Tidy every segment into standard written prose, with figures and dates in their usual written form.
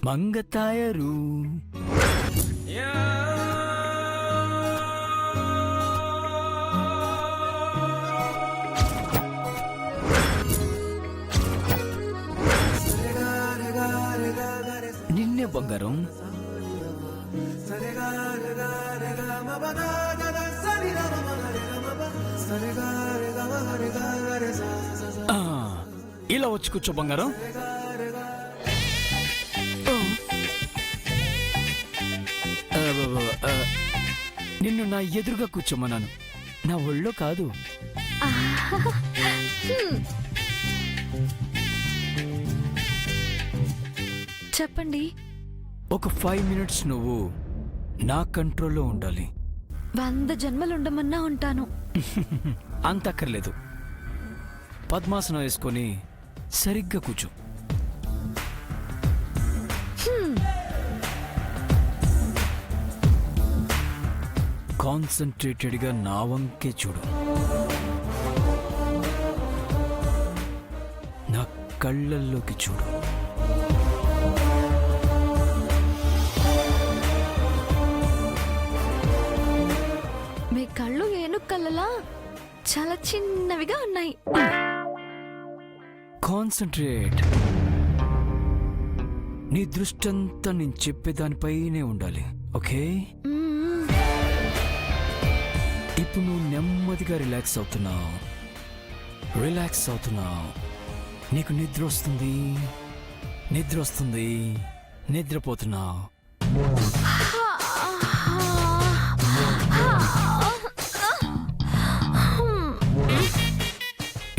మంగతాయరు నిన్నే బంగారం. ఇలా వచ్చి కూర్చో బంగారం. నిన్ను నా ఎదురుగా కూర్చోమన్నాను, నా ఒళ్ళో కాదు. చెప్పండి. ఒక 5 minutes నువ్వు నా కంట్రోల్లో ఉండాలి. 100 జన్మలుండమన్నా ఉంటాను. అంత అక్కర్లేదు. పద్మాసనం వేసుకొని సరిగ్గా కూర్చో. కాన్సన్ట్రేటెడ్గా నా వంకే చూడు. నా కళ్ళల్లోకి చూడు. మీ కళ్ళు ఏనుగు కళ్ళలా చాలా చిన్నవిగా ఉన్నాయి. కాన్సంట్రేట్. నీ దృష్టంతా నేను చెప్పేదానిపైనే ఉండాలి. ఓకే, ఇప్పుడు నువ్వు నెమ్మదిగా రిలాక్స్ అవుతున్నావు. నీకు నిద్ర వస్తుంది, నిద్రపోతున్నావు.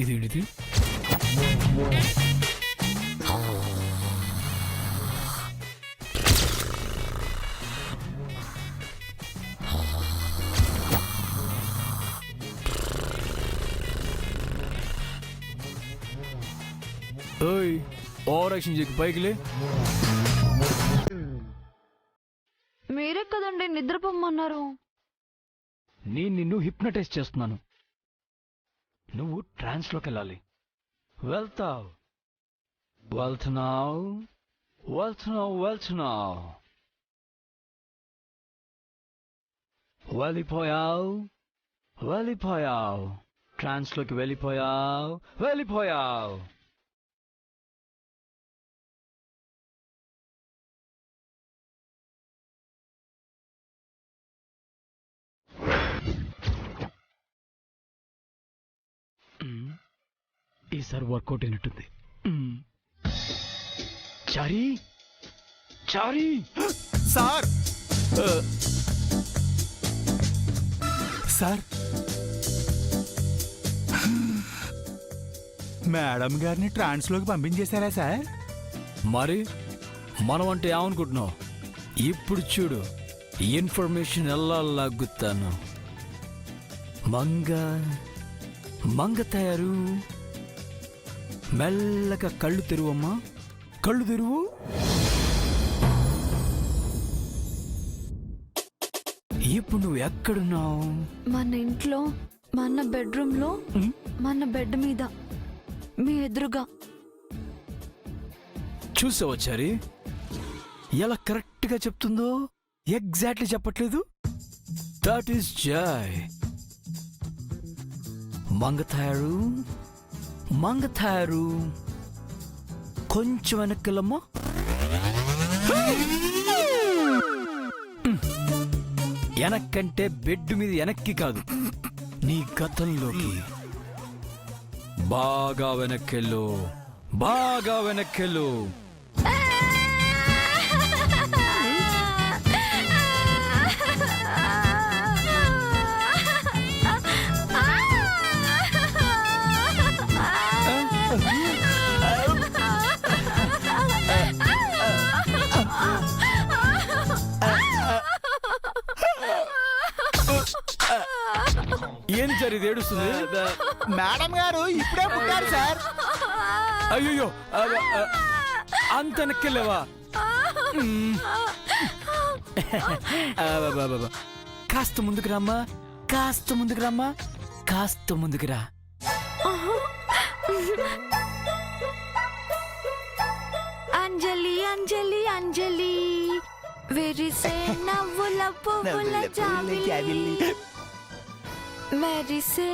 ఇదేంటిది? ఓయ్, ఓవర్ యాక్షన్ చేయకు, పైకిలే. మీరే కదండి నిద్రపోమన్నారు. నేను నిన్ను హిప్నటైజ్ చేస్తున్నాను. నువ్వు ట్రాన్స్లోకి వెళ్ళాలి. వెళ్తున్నావు. వెళ్ళిపోయావు. ట్రాన్స్లోకి వెళ్ళిపోయావు. ఈసారి వర్కౌట్ అయినట్టుంది. చారీ సార్ సార్ మేడం గారిని ట్రాన్స్లోకి పంపించేశారా సార్? మరి మనం అంటే ఏమనుకుంటున్నావు? ఇప్పుడు చూడు, ఇన్ఫర్మేషన్ ఎలా లాగుతాను. మంగ తయారు. మెల్లగా కళ్ళు తెరువమ్మా, కళ్ళు తెరువు. ఇప్పుడు నువ్వు ఎక్కడున్నావు? మన ఇంట్లో, మన బెడ్రూమ్ లో, మన బెడ్ మీద, మీ ఎదురుగా. చూసావా చారి ఎలా కరెక్ట్ గా చెప్తుందో? ఎగ్జాక్ట్లీ చెప్పట్లేదు. That is joy. మంగతాయారు. కొంచెం వెనక్కిలమ్మా. వెనక్కంటే బెడ్ మీద వెనక్కి కాదు, నీ గతంలోకి. బాగా వెనక్కెళ్ళు. ఏం సార్ ఇది ఏడుస్తుంది? మేడం గారు ఇప్పుడే పుట్టారు సార్. అయ్యో, అంత వెనక్కెళ్ళావా? కాస్త ముందుకు రా. And అంజలి అంజలి అంజలి వెరిసే నవ్వుల పువ్వుల జాబిలి మెరిసే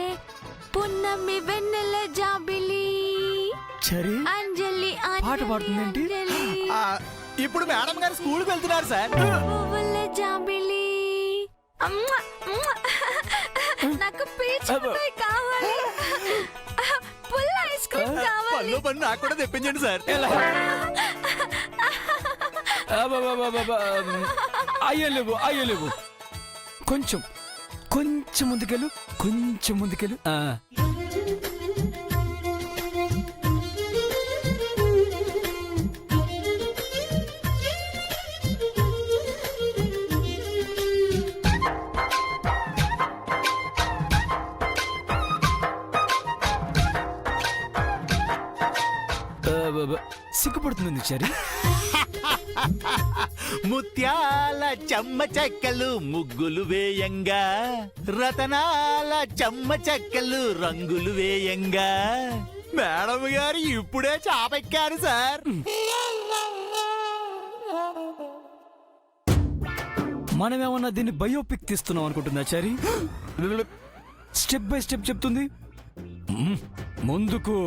పున్నమి వెన్నెల జాబిలి చరి అంజలి పాట పాడుతుందేంటి? అంజలి ఆ, ఇప్పుడు మేడం గారు స్కూల్కి వెళ్తున్నారు సార్. పువ్వుల జాబిలి అమ్మ, అమ్మ. నాకు పీచ్ మిఠాయి కావాలి, పుల్ల ఐస్ క్రీమ్ కావాలి. పళ్ళు పన్ను నాకు కూడా తెప్పించండి సార్. అయ్యలేవు కొంచెం కొంచెం ముందుకెళ్ళు, కొంచెం ముందుకెళ్ళు. సిగ్గుపడుతుంది చరి. ముత్యాల చెమ్మ చెక్కలు ముగ్గులు వేయంగా, రతనాల చెమ్మ చెక్కలు రంగులు వేయంగా, మేడం గారు ఇప్పుడే చాపెక్కారు సార్. మనమేమన్నా దీన్ని బయోపిక్ తీస్తున్నాం అనుకుంటుందా చరి? స్టెప్ బై స్టెప్ చెప్తుంది. ముందుకు,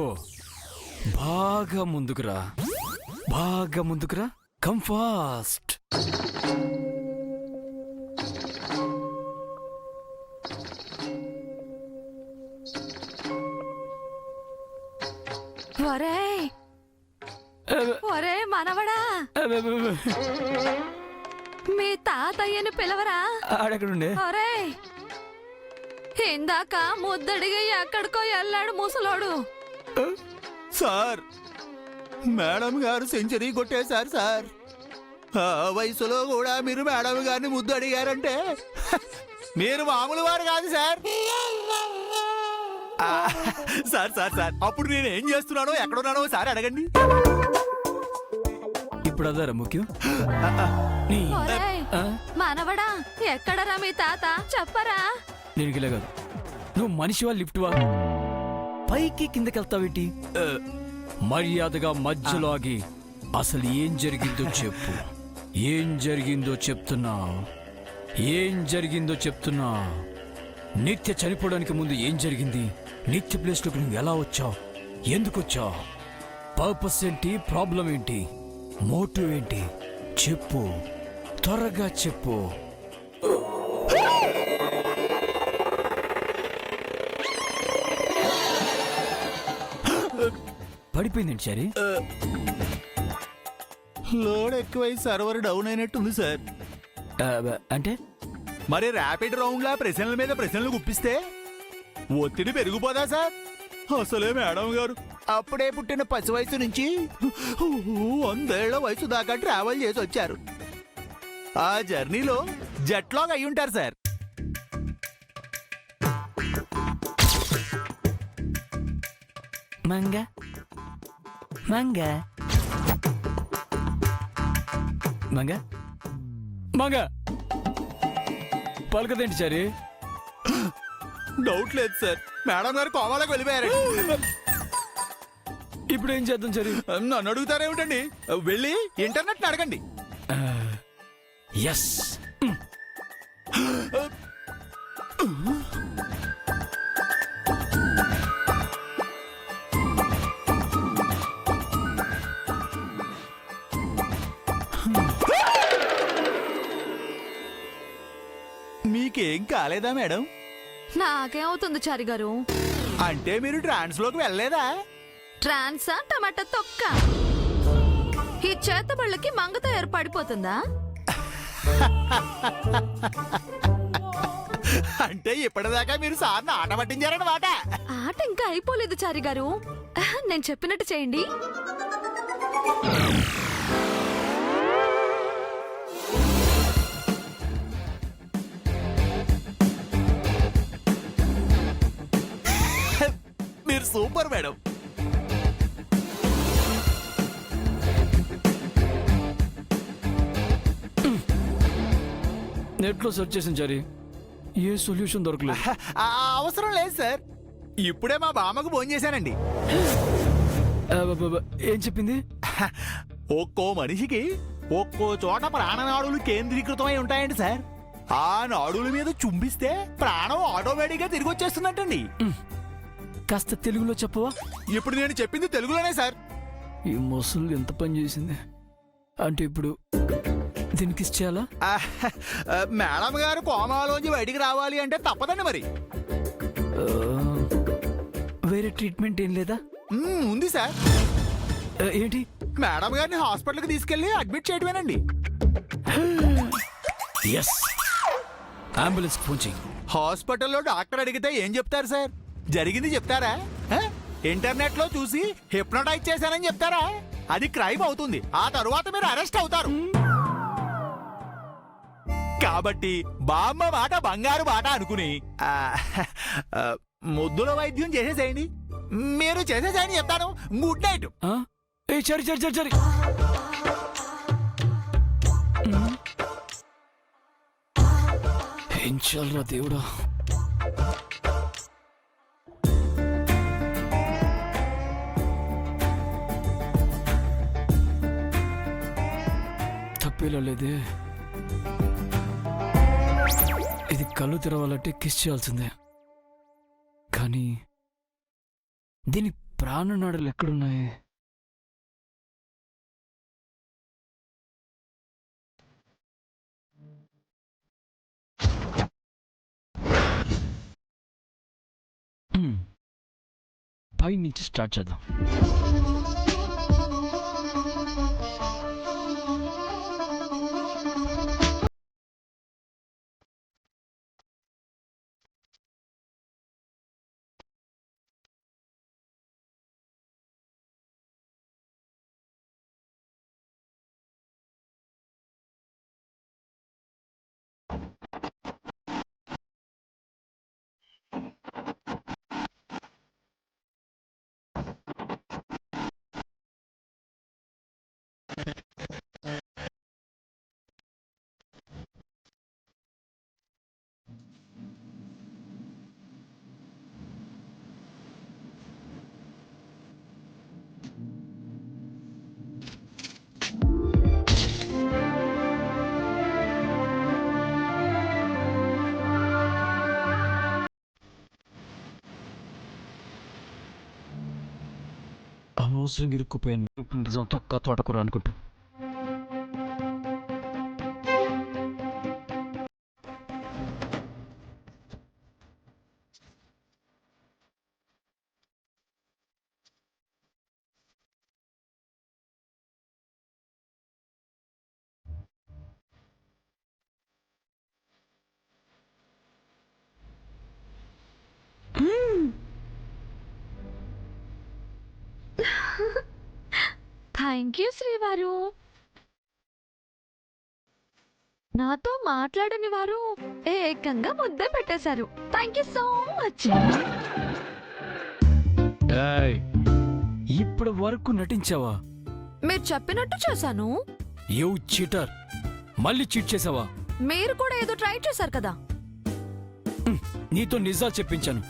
బాగా ముందుకురా, బాగా ముందుకురా. Come fast. ఒరేయ్ ఒరేయ్ మనవడా, మీ తాతయ్యను పిలవరా. ఆడెక్కడుండే? ఒరేయ్ ఇందాక ముద్దడిగా ఎక్కడికో వెళ్ళాడు ముసలోడు. సార్, మేడం గారు సెంచరీ కొట్టేశారు సార్. ఆ వయసులో కూడా మీరు మేడం గారిని ముద్దు అడిగారంటే మీరు మామూలు వారు కాదు సార్. ఆ, సార్ సార్ సార్ అప్పుడు నేను ఏం చేస్తున్నానో ఎక్కడున్నానో సార్ అడగండి. ఇప్పుడు అదారా ముఖ్యం. నీ ఒరేయ్ ఆ? మనవడా, ఎక్కడరా మీ తాత చెప్పరా. నేను ఇలా కాదు, నువ్వు మనిషివా లిఫ్ట్ వా? పైకి కిందకి వెళ్తావేంటి? మర్యాదగా మధ్యలో ఆగి అసలు ఏం జరిగిందో చెప్పు. ఏం జరిగిందో చెప్తున్నా, ఏం జరిగిందో చెప్తున్నా. నిత్య చనిపోవడానికి ముందు ఏం జరిగింది? నిత్య ప్లేస్లోకి నువ్వు ఎలా వచ్చావు? ఎందుకు వచ్చావు? పర్పస్ ఏంటి? ప్రాబ్లం ఏంటి? మోటివ్ ఏంటి? చెప్పు, త్వరగా చెప్పు. పడిపోయిందండి సరే. లోడ్ ఎక్కువై సర్వర్ డౌన్ అయినట్టుంది సార్. అంటే మరి ర్యాపిడ్ రౌండ్ లా ప్రశ్నల మీద ప్రశ్నలు గుప్పిస్తే ఒత్తిడి పెరిగిపోదా సార్? అసలే మేడం గారు అప్పుడే పుట్టిన పసి వయసు నుంచి 100 ఏళ్ల వయసు దాకా ట్రావెల్ చేసి వచ్చారు. ఆ జర్నీలో జెట్లాగ్ అయి ఉంటారు సార్. మంగ మంగ మంగ మంగ పలకదేంటి సరే? డౌట్ లేదు సార్, మేడం గారు కోమాలకు వెళ్ళిపోయారు. ఇప్పుడు ఏం చేద్దాం సరే? నన్ను అడుగుతారేమిటండి, వెళ్ళి ఇంటర్నెట్ అడగండి. ఎస్. మీకేం కాలేదా మేడం? నాకేమవుతుంది చారి గారు? అంటే మీరు ట్రాన్స్ లోకి వెళ్ళలేదా? ట్రాన్సా టమాటా తొక్క? ఈ చేతబళ్ళకి మంగతో ఏర్పడిపోతుందా? అంటే ఇప్పటిదాకా మీరు సార్ని ఆట పట్టించారన్నమాట. ఆట ఇంకా అయిపోలేదు చారి గారు, నేను చెప్పినట్టు చేయండి. మీరు సూపర్ మేడం. నెట్లో సెర్చ్ చేసాను సరే, ఏ సొల్యూషన్ దొరకలేదు. అవసరం లేదు సార్, ఇప్పుడే మా బామ్మకు ఫోన్ చేశానండి. ఏం చెప్పింది? ఒక్కో మనిషికి ఒక్కో చోట ప్రాణనాడులు కేంద్రీకృతమై ఉంటాయండి సార్. ఆ నాడుల మీద చుంబిస్తే ప్రాణం ఆటోమేటిక్గా తిరిగి వచ్చేస్తుందంటండి. కాస్త తెలుగులో చెప్పవా? ఇప్పుడు నేను చెప్పింది తెలుగులోనే సార్. ఈ ముసలు ఎంత పని చేసింది. అంటే ఇప్పుడు దీనికి ఇచ్చేయాలా? మేడం గారు కోమాలోంచి బయటికి రావాలి అంటే తప్పదండి మరి. ఆ, వేరే ట్రీట్మెంట్ ఏం లేదా? ఉంది సార్. ఏంటి? మేడం గారిని హాస్పిటల్కి తీసుకెళ్లి అడ్మిట్ చేయటమేనండి. ఎస్, అంబులెన్స్ ఫోన్ చెయ్యి. హాస్పిటల్లో డాక్టర్ అడిగితే ఏం చెప్తారు సార్? జరిగింది చెప్తారా? ఇంటర్నెట్ లో చూసి హిప్నోటైజ్ చేశానని చెప్తారా? అది క్రైమ్ అవుతుంది. ఆ తరువాత మీరు అరెస్ట్ అవుతారు. కాబట్టి బామ్మ మాట బంగారు మాట అనుకుని ముద్దుల వైద్యం చేసేసేయండి. మీరు చేసేసేయండి చెప్తాను. Good night. చరి చరి చరి చరి. ఏం చాలరా దేవుడా. తప్పేలా లేదే. ఇది కళ్ళు తెరవాలంటే కిస్ చేయాల్సిందే. కానీ దీని ప్రాణనాడులు ఎక్కడున్నాయి? పై నుంచి స్టార్ట్ చేద్దాం. అనవసరంగా ఇరుక్కుపోయాను. నిజం తొక్క తోటకూర అనుకుంటా. థ్యాంక్ యూ శ్రీవారు. నాతో మాట్లాడని వారు ఏకంగా ముద్ద పెట్టేశారు. Thank you so much. ఇప్పటి వరకు నటించావా? మీరు చెప్పినట్టు చేశాను. You cheater. మళ్ళీ చీట్ చేసావా? మీరు కూడా ఏదో ట్రై చేశారు కదా. నీతో నిజాలు చెప్పించాను.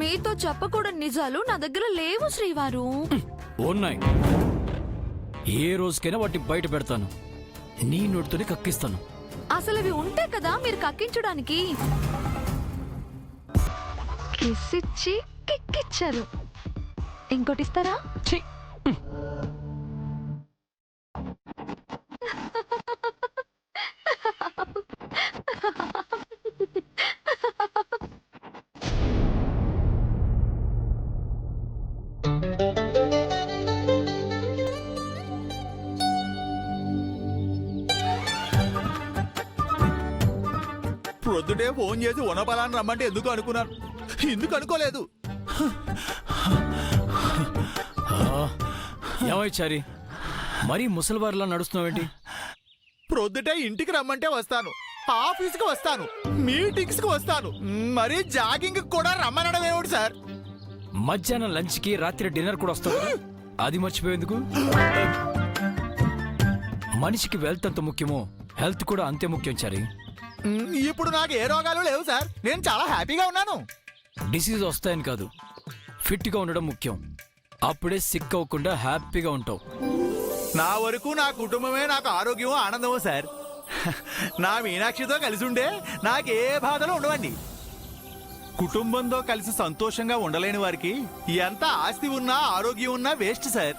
మీతో చెప్పకూడని నిజాలు నా దగ్గర లేవు శ్రీవారు. ఉన్నాయి. ఏ రోజుకైనా వాటిని బయట పెడతాను. నీ నోటితోనే కక్కిస్తాను. అసలు అవి ఉంటే కదా మీరు కక్కించడానికి. కిస్ ఇచ్చి కిక్కిచ్చారు. ఇంకోటి ఇస్తారా? ఛీ! ప్రొద్దుటే ఫోన్ చేసి ఉనపలాన్ని రమ్మంటే ఎందుకు అనుకున్నాను. ఎందుకు అనుకోలేదు. ఏమైచారి మరీ ముసలివారిలా నడుస్తున్నావేంటి? ప్రొద్దుటే ఇంటికి రమ్మంటే వస్తాను, ఆఫీస్కి వస్తాను, మీటింగ్స్ కి వస్తాను, మరీ జాగింగ్ కూడా రమ్మనడం ఏమిటి సార్? మధ్యాహ్నం లంచ్కి రాత్రి డిన్నర్ కూడా వస్తావు. అది మర్చిపోయేందుకు? మనిషికి వెల్త్ అంత ముఖ్యమో హెల్త్ కూడా అంతే ముఖ్యం చారి. ఇప్పుడు నాకు ఏ రోగాలు లేవు సార్. నేను చాలా హ్యాపీగా ఉన్నాను. డిసీజ్ వస్తాయని కాదు, ఫిట్గా ఉండడం ముఖ్యం. అప్పుడే సిక్ అవ్వకుండా హ్యాపీగా ఉంటావు. నా వరకు నా కుటుంబమే నాకు ఆరోగ్యం ఆనందము సార్. నా మీనాక్షితో కలిసి ఉండే నాకే బాధలు ఉండవండి. కుటుంబంతో కలిసి సంతోషంగా ఉండలేని వారికి ఎంత ఆస్తి ఉన్నా ఆరోగ్యం ఉన్నా వేస్ట్ సార్.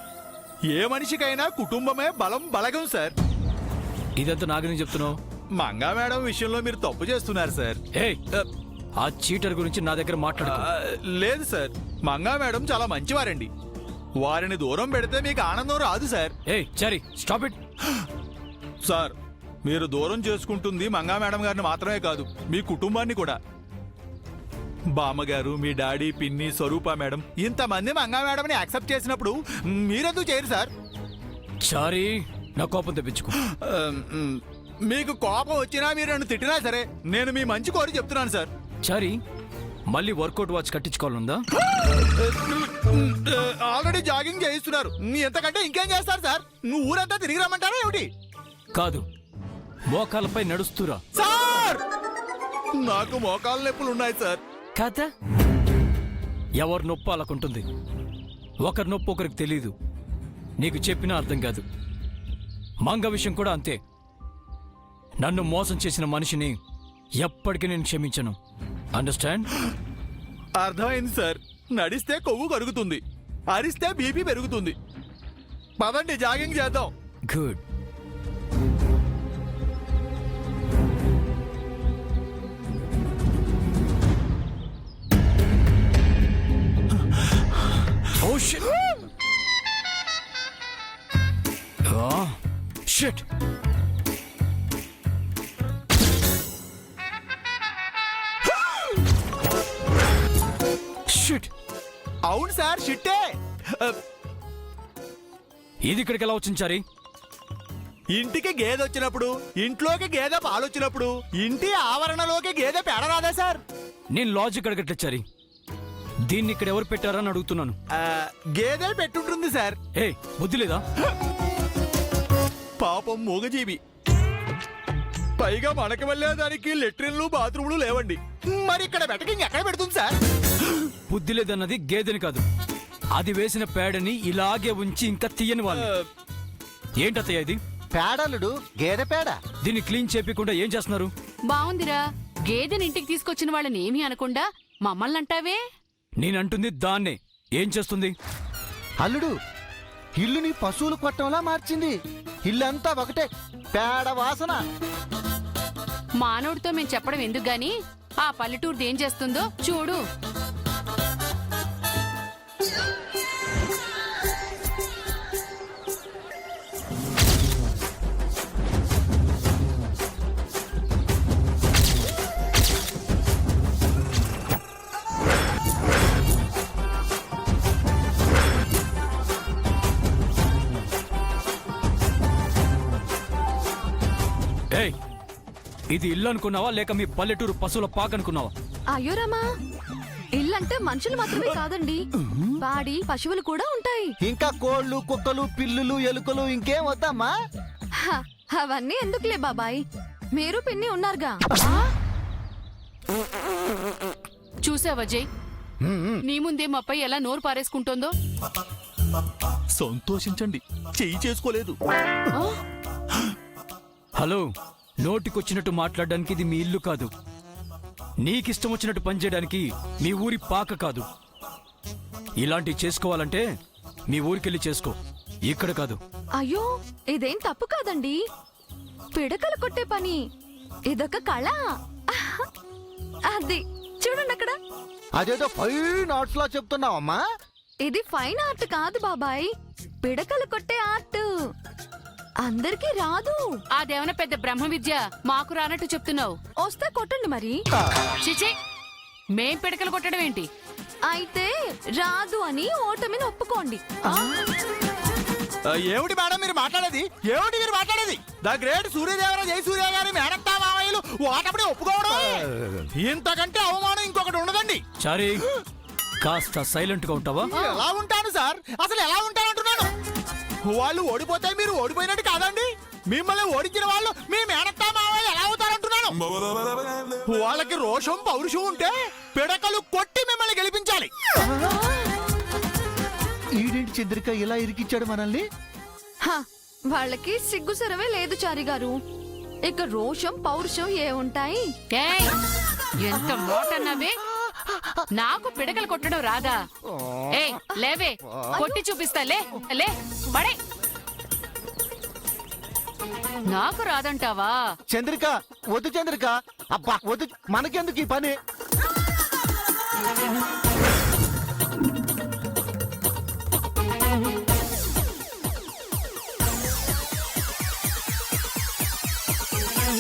ఏ మనిషికైనా కుటుంబమే బలం బలగం సార్. ఇదంతా నాగని చెప్తున్నావు? మంగా మేడం విషయంలో మీరు తప్పు చేస్తున్నారు సార్. ఏయ్, ఆ చీటర్ గురించి నా దగ్గర మాట్లాడు. లేదు సార్, మంగా మేడం చాలా మంచివారండి. వారిని దూరం పెడితే మీకు ఆనందం రాదు సార్. ఏయ్ చారీ, స్టాప్ ఇట్. సార్, మీరు దూరం చేసుకుంటుంది మంగా మేడం గారిని మాత్రమే కాదు, మీ కుటుంబాన్ని కూడా. బామ్మగారు, మీ డాడీ, పిన్ని, స్వరూప మేడం ఇంతమంది మంగా మేడంని యాక్సెప్ట్ చేసినప్పుడు మీరెందుకు చేయరు సార్? చారీ, నా కోపం తెప్పించుకో. మీకు కోపం వచ్చినా మీరు నన్ను తిట్టినా సరే నేను మీ మంచి కోరి చెప్తున్నాను సార్. చారీ, మళ్ళీ వర్కౌట్ వాచ్ కట్టించుకోవాలందా? ఆల్రెడీ జాగింగ్ చేయిస్తున్నారు, ఎంతకంటే ఇంకేం చేస్తారు సార్? నువ్వు ఊరంతా తిరిగి రమ్మంటారా ఏమిటి? కాదు, మోకాలపై నడుస్తురా. సార్, నాకు మోకాళ్ళ నొప్పులు ఉన్నాయి సార్. కాదా? ఎవరి నొప్పి అలాకుంటుంది. ఒకరి నొప్పి ఒకరికి తెలీదు. నీకు చెప్పినా అర్థం కాదు. మంగ విషయం కూడా అంతే. నన్ను మోసం చేసిన మనిషిని ఎప్పటికీ నేను క్షమించను. అండర్స్టాండ్? అర్థమైంది సార్. నడిస్తే కొవ్వు కరుగుతుంది, అరిస్తే బీపీ పెరుగుతుంది. పదండి, జాగింగ్ చేద్దాం. Good. Oh shit! Oh shit! Shit! అవును సార్, షిట్టే. ఇది ఇక్కడికి ఎలా వచ్చింది చారీ? ఇంటికి గేదె వచ్చినప్పుడు, ఇంట్లోకి గేదె పాలొచ్చినప్పుడు ఇంటి ఆవరణలోకి గేదె పేడ రాదా సార్? నేను లాజిక్ అడగట్లేదు చారీ. దీన్ని ఇక్కడ ఎవరు పెట్టారని అడుగుతున్నాను. గేదె పెట్టుంటుంది సార్. ఏ బుద్ధి లేదా? పాపం మూగజీవి. పైగా మనకి వెళ్ళేదానికి లెట్రిన్లు బాత్రూమ్లు లేవండి. మరి ఇక్కడ బెటకింగ్ ఎక్కడ పెడుతుంది సార్? బుద్ధి లేదన్నది గేదెని కాదు, అది వేసిన పేడని ఇలాగే ఉంచి ఇంకా తీయని వాళ్ళు. ఏంటత్తయ్య ఇది? పేడలుడు, గేదె పేడ. దీన్ని క్లీన్ చేయకుండా ఏం చేస్తున్నారు? బావుందిరా, గేదెని ఇంటికి తీసుకొచ్చిన వాళ్ళని ఏమీ అనకుండా మమ్మల్ని అంటావే? నేనంటుంది దాన్నే. ఏం చేస్తుంది? అల్లుడు, ఇల్లుని పశువులు కొట్టంలా మార్చింది. ఇల్లంతా ఒకటే పేడ వాసన. మానవుడితో మేము చెప్పడం ఎందుకు గాని ఆ పల్లెటూరుది ఏం చేస్తుందో చూడు. ఏయ్, ఇది ఇల్లు అనుకున్నావా లేక మీ పల్లెటూరు పశువుల పాక అనుకున్నావా? అయ్యో రామా, ఇల్లంటే మనుషులు మాత్రమే కాదండి, పాడి పశువులు కూడా ఉంటాయి. ఇంకా కోళ్ళు, కుక్కలు, పిల్లులు, ఎలుకలు ఇంకేం వద్దమ్మా? హ, అవన్నీ ఎందుకులే బాబాయ్, మీరు పిన్ని ఉన్నారుగా. చూసావా జై, నీ ముందే మా అప్పయ్య ఎలా నోరు పారేసుకుంటోందో. సంతోషించండి, చెయ్యి చేసుకోలేదు. ఆ? హలో, నోటికొచ్చినట్టు మాట్లాడడానికి ఇది మీ ఇల్లు కాదు. నీకిష్టం వచ్చినట్టు పనిచేయడానికి మీ ఊరి పాక కాదు. ఇలాంటివి చేసుకోవాలంటే మీ ఊరికెళ్ళి చేసుకో, ఇక్కడ కాదు. అయ్యో, ఇదేం తప్పు కాదండి, పిడకలు కొట్టే పని. ఇదొక కళ. అది చూడండి అక్కడ. అదేదో ఫైన్ ఆర్ట్స్ లా చెప్తున్నావమ్మా. ఇది ఫైన్ ఆర్ట్ కాదు బాబాయ్, పిడకలు కొట్టే ఆర్ట్. అందరికీ రాదు. అదేమన్నా పెద్ద బ్రహ్మ విద్య, మాకు రానట్టు చెప్తున్నావు. వస్తే కొట్టండి మరి. చిచి, మేం పిడకలు కొట్టడం ఏంటి? అయితే రాదు అని ఓటమిని ఒప్పుకోండి. ఏమిటి మేడం మీరు మాట్లాడేది? ఏమిటి మీరు మాట్లాడేది? ద గ్రేట్ సూర్యదేవర జై సూర్య గారి మేనత్తా మామయ్యలు ఓటమిని ఒప్పుకోవడం, ఇంతకంటే అవమానం ఇంకొకటి ఉండదండి. చారీ, కాస్త సైలెంట్ గా ఉంటావా? ఎలా ఉంటాను సార్, అసలు ఎలా ఉంటానంటున్నాను? వాళ్ళు ఓడిపోతే మీరు ఓడిపోయినట్టు కాదండి. మిమ్మల్ని ఓడించిన వాళ్ళు మీ మేనత్తా మామయ్యలు ఎలా అవుతారంటున్నాను. వాళ్ళకి రోషం పౌరుషం ఉంటే పిడకలు కొట్టి మిమ్మల్ని గెలిపించాలి. ఈడింటి చంద్రిక ఇలా ఇరికిచ్చాడు మనల్ని. హ, వాళ్ళకి సిగ్గు సరవే లేదు చారి గారు. ఇక రోషం పౌరుషం ఏ ఉంటాయి? ఏయ్, ఎంత మోటన్నావే? నాకు పిడకలు కొట్టడం రాదా? ఏయ్ లేవే, కొట్టి చూపిస్తా. లే లే, పడే. నాకు రాదంటావా? చంద్రిక వద్దు చంద్రిక, అబ్బా వద్దు, మనకెందుకు ఈ పని?